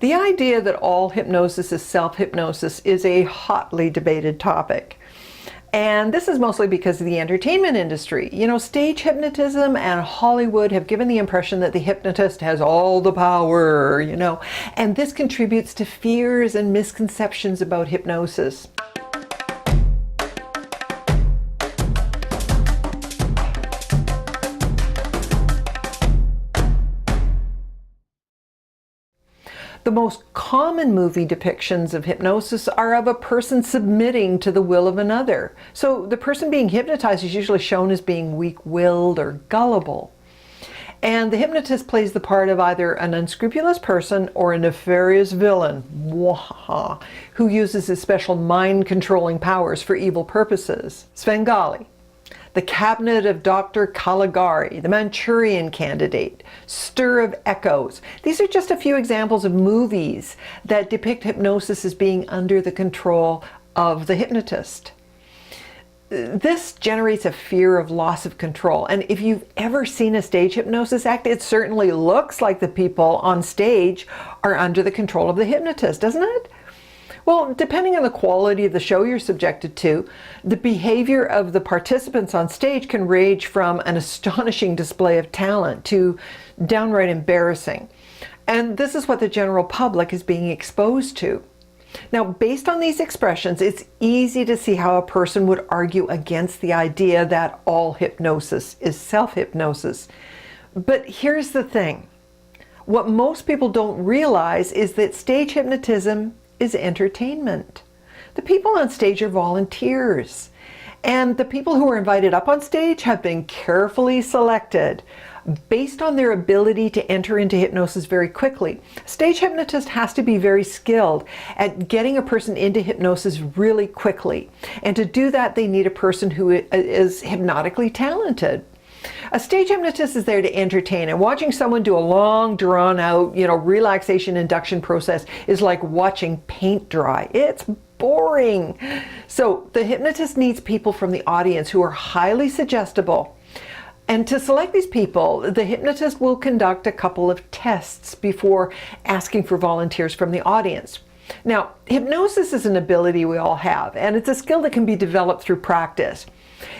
The idea that all hypnosis is self-hypnosis is a hotly debated topic. And this is mostly because of the entertainment industry. You know, stage hypnotism and Hollywood have given the impression that the hypnotist has all the power, you know, and this contributes to fears and misconceptions about hypnosis. The most common movie depictions of hypnosis are of a person submitting to the will of another. So the person being hypnotized is usually shown as being weak-willed or gullible. And the hypnotist plays the part of either an unscrupulous person or a nefarious villain, who uses his special mind-controlling powers for evil purposes. Svengali, The Cabinet of Dr. Caligari, The Manchurian Candidate, Stir of Echoes. These are just a few examples of movies that depict hypnosis as being under the control of the hypnotist. This generates a fear of loss of control. And if you've ever seen a stage hypnosis act, it certainly looks like the people on stage are under the control of the hypnotist, doesn't it? Well, depending on the quality of the show you're subjected to, the behavior of the participants on stage can range from an astonishing display of talent to downright embarrassing. And this is what the general public is being exposed to. Now, based on these expressions, it's easy to see how a person would argue against the idea that all hypnosis is self-hypnosis. But here's the thing. What most people don't realize is that stage hypnotism is entertainment. The people on stage are volunteers, and the people who are invited up on stage have been carefully selected based on their ability to enter into hypnosis very quickly. Stage hypnotist has to be very skilled at getting a person into hypnosis really quickly, and to do that they need a person who is hypnotically talented. A stage hypnotist is there to entertain, and watching someone do a long, drawn-out, relaxation induction process is like watching paint dry. It's boring. So the hypnotist needs people from the audience who are highly suggestible. And to select these people, the hypnotist will conduct a couple of tests before asking for volunteers from the audience. Now, hypnosis is an ability we all have, and it's a skill that can be developed through practice.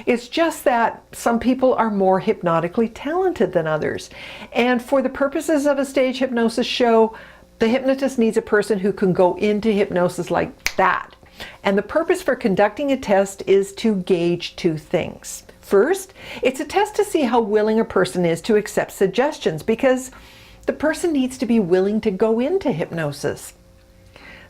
It's just that some people are more hypnotically talented than others. And for the purposes of a stage hypnosis show, the hypnotist needs a person who can go into hypnosis like that. And the purpose for conducting a test is to gauge two things. First, it's a test to see how willing a person is to accept suggestions, because the person needs to be willing to go into hypnosis.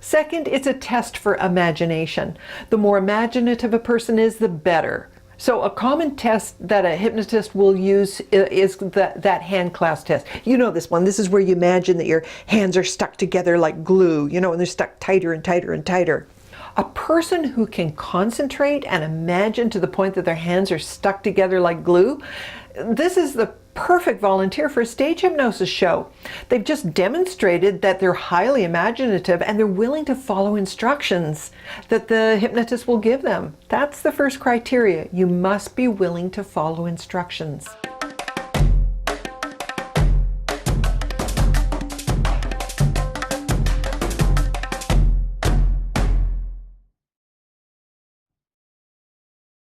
Second, it's a test for imagination. The more imaginative a person is, the better. So a common test that a hypnotist will use is that hand clasp test. You know this one. This is where you imagine that your hands are stuck together like glue, and they're stuck tighter and tighter and tighter. A person who can concentrate and imagine to the point that their hands are stuck together like glue, this is the perfect volunteer for a stage hypnosis show. They've just demonstrated that they're highly imaginative and they're willing to follow instructions that the hypnotist will give them. That's the first criteria. You must be willing to follow instructions.